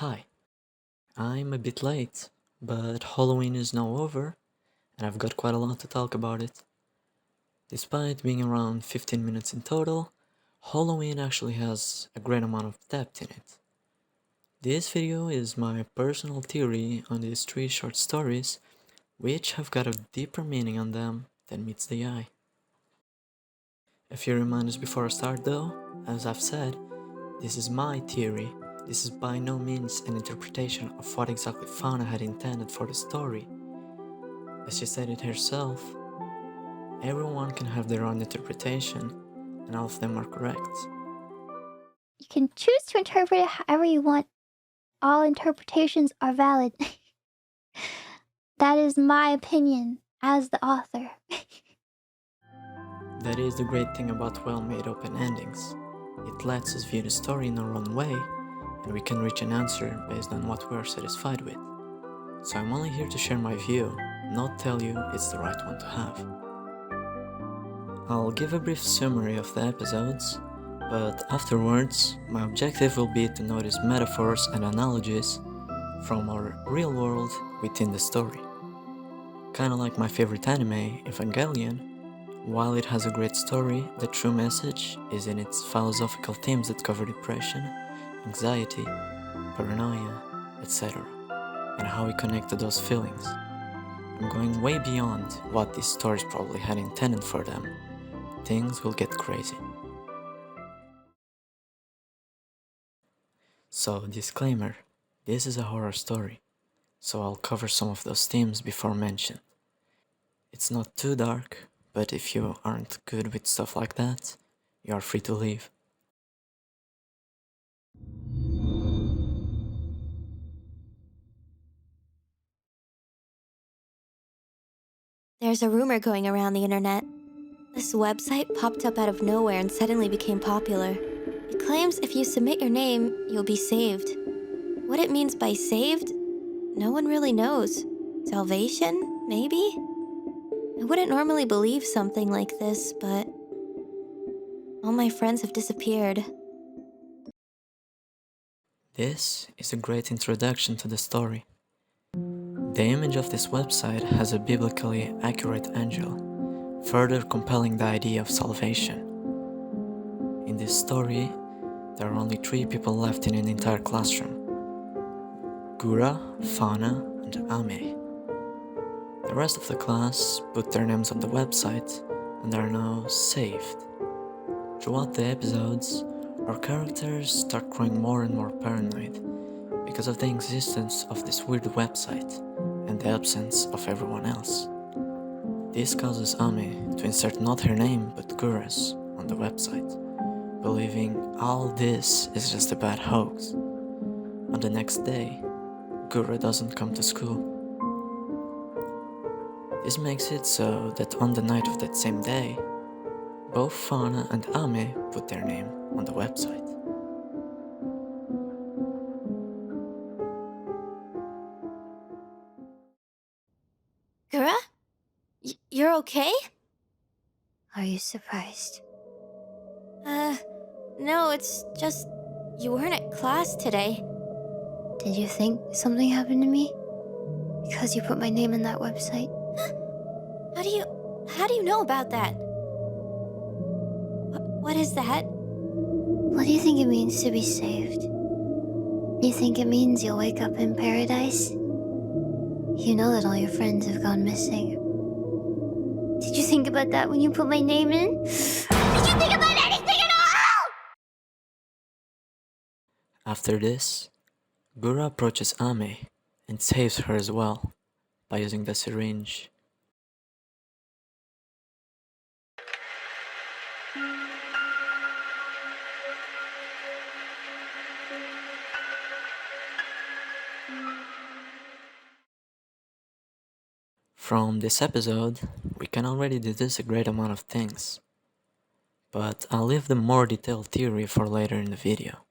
Hi, I'm a bit late, but Halloween is now over, and I've got quite a lot to talk about it. Despite being around 15 minutes in total, Halloween actually has a great amount of depth in it. This video is my personal theory on these three short stories, which have got a deeper meaning on them than meets the eye. A few reminders before I start though, as I've said, this is my theory. This is by no means an interpretation of what exactly Fauna had intended for the story. As she said it herself, everyone can have their own interpretation, and all of them are correct. You can choose to interpret it however you want. All interpretations are valid. That is my opinion as the author. That is the great thing about well-made open endings. It lets us view the story in our own way, and we can reach an answer based on what we are satisfied with. So I'm only here to share my view, not tell you it's the right one to have. I'll give a brief summary of the episodes, but afterwards, my objective will be to notice metaphors and analogies from our real world within the story. Kinda like my favorite anime, Evangelion, while it has a great story, the true message is in its philosophical themes that cover depression, anxiety, paranoia, etc., and how we connect to those feelings. I'm going way beyond what these stories probably had intended for them. Things will get crazy. So, disclaimer, this is a horror story, so I'll cover some of those themes before mentioned. It's not too dark, but if you aren't good with stuff like that, you are free to leave. There's a rumor going around the internet. This website popped up out of nowhere and suddenly became popular. It claims if you submit your name, you'll be saved. What it means by saved, no one really knows. Salvation, maybe? I wouldn't normally believe something like this, but all my friends have disappeared. This is a great introduction to the story. The image of this website has a biblically accurate angel, further compelling the idea of salvation. In this story, there are only 3 people left in an entire classroom: Gura, Fauna, and Ame. The rest of the class put their names on the website and are now saved. Throughout the episodes, our characters start growing more and more paranoid because of the existence of this weird website and the absence of everyone else. This causes Ame to insert not her name but Gura's on the website, believing all this is just a bad hoax. On the next day, Gura doesn't come to school. This makes it so that on the night of that same day, both Fauna and Ame put their name on the website. Gura? You're okay? Are you surprised? No, it's just you weren't at class today. Did you think something happened to me? Because you put my name in that website? How do you know about that? What is that? What do you think it means to be saved? You think it means you'll wake up in paradise? You know that all your friends have gone missing. Did you think about that when you put my name in? Did you think about anything at all? After this, Gura approaches Ame and saves her as well by using the syringe. From this episode, we can already deduce a great amount of things, but I'll leave the more detailed theory for later in the video.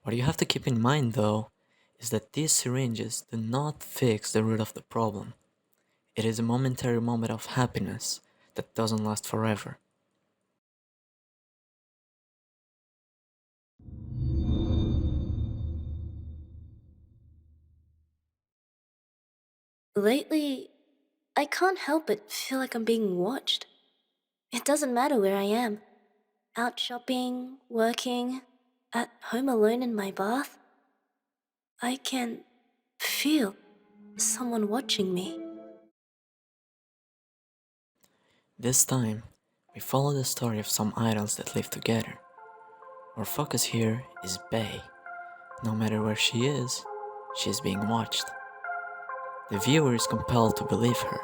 What you have to keep in mind though is that these syringes do not fix the root of the problem. It is a momentary moment of happiness that doesn't last forever. Lately, I can't help but feel like I'm being watched. It doesn't matter where I am. Out shopping, working, at home alone in my bath. I can feel someone watching me. This time, we follow the story of some idols that live together. Our focus here is Bei. No matter where she is being watched. The viewer is compelled to believe her,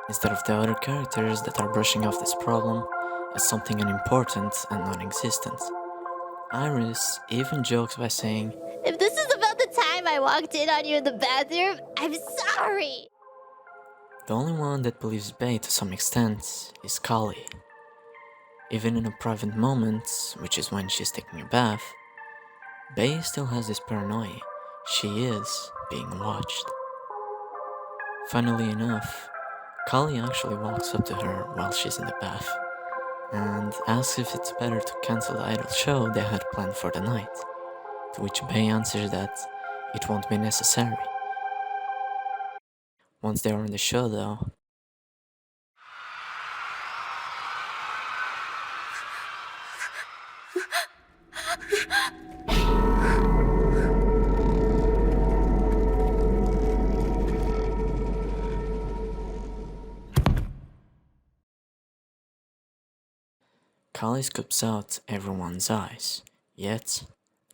instead of the other characters that are brushing off this problem as something unimportant and non-existent. Iris even jokes by saying, If this is about the time I walked in on you in the bathroom, I'm sorry! the only one that believes Bei to some extent is Kali. Even in a private moment, which is when she's taking a bath, Bei still has this paranoia. She is being watched. Funnily enough, Kali actually walks up to her while she's in the bath and asks if it's better to cancel the idol show they had planned for the night, to which Bei answers that it won't be necessary. Once they are on the show though, Kali scoops out everyone's eyes, yet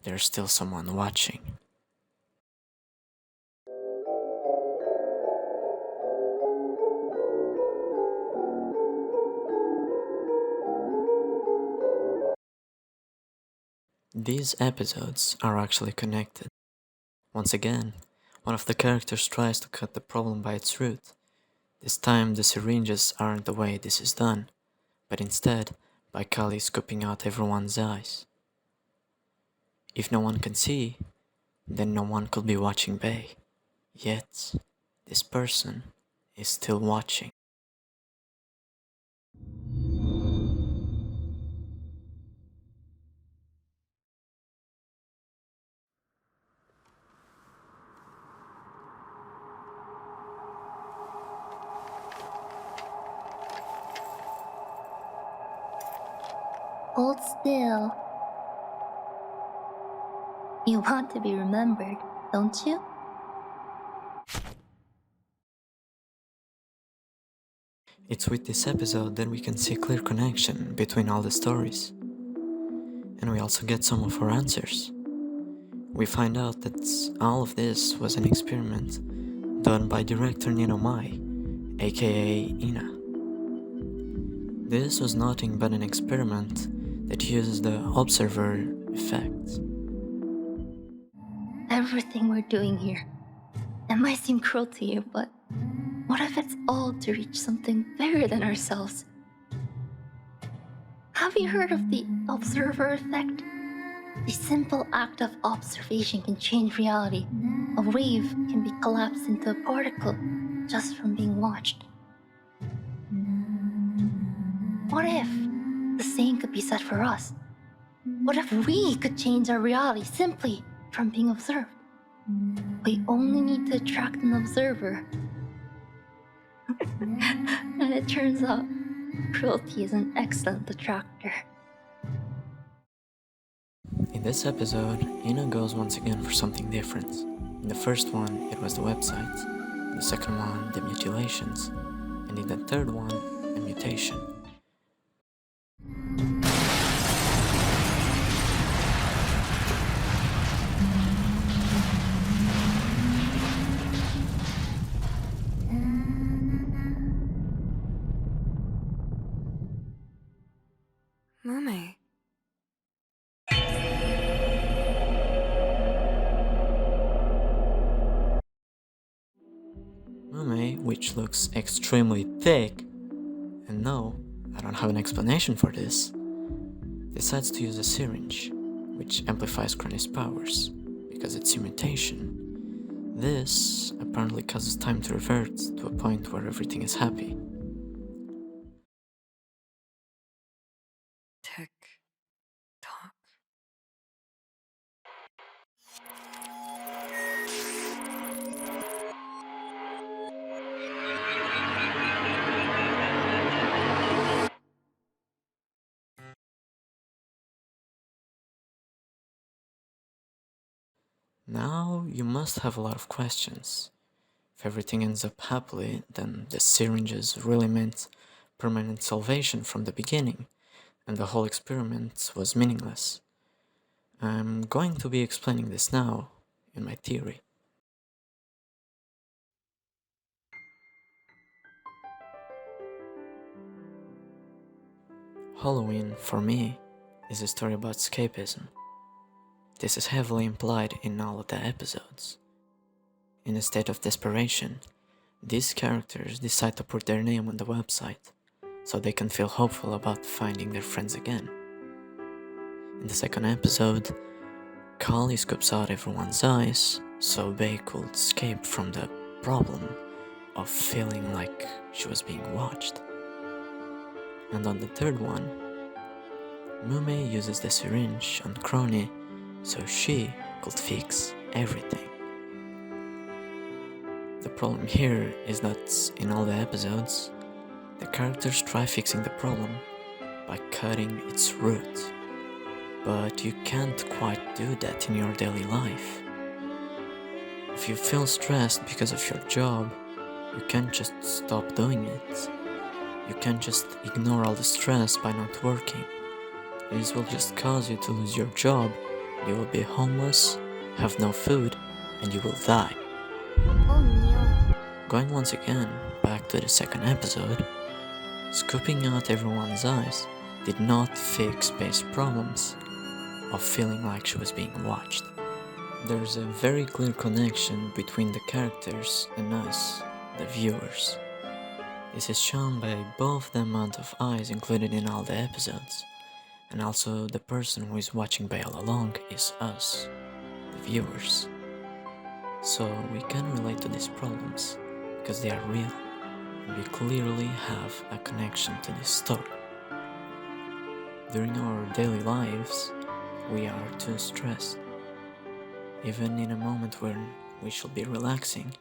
there's still someone watching. These episodes are actually connected. Once again, one of the characters tries to cut the problem by its root. This time the syringes aren't the way this is done, but instead by Kali scooping out everyone's eyes. If no one can see, then no one could be watching Bei. Yet, this person is still watching. Hold still. You want to be remembered, don't you? It's with this episode that we can see a clear connection between all the stories. And we also get some of our answers. We find out that all of this was an experiment done by director Nino Mai, aka Ina. This was nothing but an experiment that uses the observer effect. Everything we're doing here. It might seem cruel to you, but what if it's all to reach something bigger than ourselves? Have you heard of the observer effect? The simple act of observation can change reality. A wave can be collapsed into a particle just from being watched. What if the same could be said for us? What if we could change our reality simply from being observed? We only need to attract an observer. And it turns out, cruelty is an excellent attractor. In this episode, Ina goes once again for something different. In the first one, it was the website. In the second one, the mutilations. And in the third one, a mutation. Mommy. Mume, which looks extremely thick, and no, I don't have an explanation for this, decides to use a syringe, which amplifies Kron's powers, because it's a mutation. This apparently causes time to revert to a point where everything is happy. Tick. Tock. Now you must have a lot of questions. If everything ends up happily, then the syringes really meant permanent salvation from the beginning, and the whole experiment was meaningless. I'm going to be explaining this now, in my theory. holoweEN, for me, is a story about escapism. This is heavily implied in all of the episodes. In a state of desperation, these characters decide to put their name on the website, so they can feel hopeful about finding their friends again. In the second episode, Kali scopes out everyone's eyes, so Bei could escape from the problem of feeling like she was being watched. And on the third one, Mume uses the syringe on Crony so she could fix everything. The problem here is that in all the episodes, the characters try fixing the problem by cutting its root. But you can't quite do that in your daily life. If you feel stressed because of your job, you can't just stop doing it. You can't just ignore all the stress by not working. This will just cause you to lose your job, you will be homeless, have no food, and you will die. Oh no. Going once again back to the second episode, scooping out everyone's eyes did not fix Bei's problems of feeling like she was being watched. There's a very clear connection between the characters and us, the viewers. This is shown by both the amount of eyes included in all the episodes, and also the person who is watching Bei all along is us, the viewers. So we can relate to these problems, because they are real, and we clearly have a connection to this story. During our daily lives, we are too stressed. Even in a moment when we should be relaxing,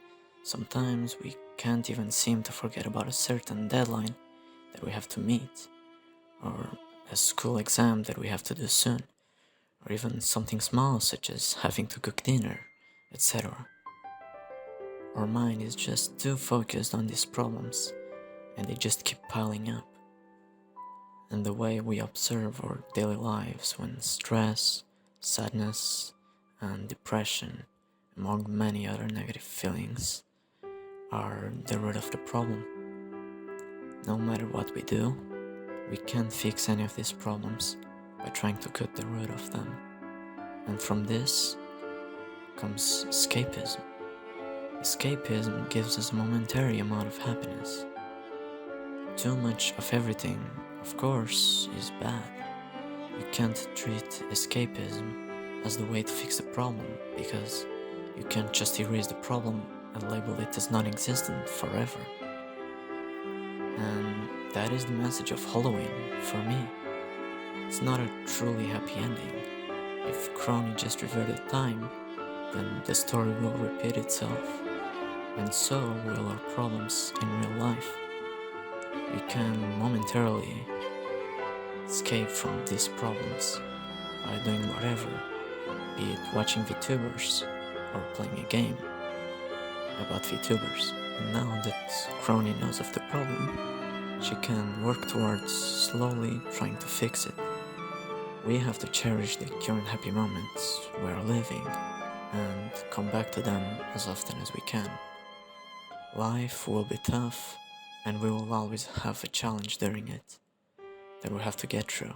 sometimes we can't even seem to forget about a certain deadline that we have to meet, or a school exam that we have to do soon, or even something small such as having to cook dinner, etc. Our mind is just too focused on these problems, and they just keep piling up. And the way we observe our daily lives when stress, sadness, and depression, among many other negative feelings, are the root of the problem. No matter what we do, we can't fix any of these problems by trying to cut the root of them. And from this comes escapism. Escapism gives us a momentary amount of happiness. Too much of everything, of course, is bad. You can't treat escapism as the way to fix the problem, because you can't just erase the problem and label it as non-existent forever. And that is the message of holoweEN for me. It's not a truly happy ending. If Crony just reverted time, then the story will repeat itself, and so will our problems in real life. We can momentarily escape from these problems by doing whatever, be it watching VTubers or playing a game about VTubers. And now that Crony knows of the problem, she can work towards slowly trying to fix it. We have to cherish the current happy moments we are living and come back to them as often as we can. Life will be tough, and we will always have a challenge during it that we have to get through.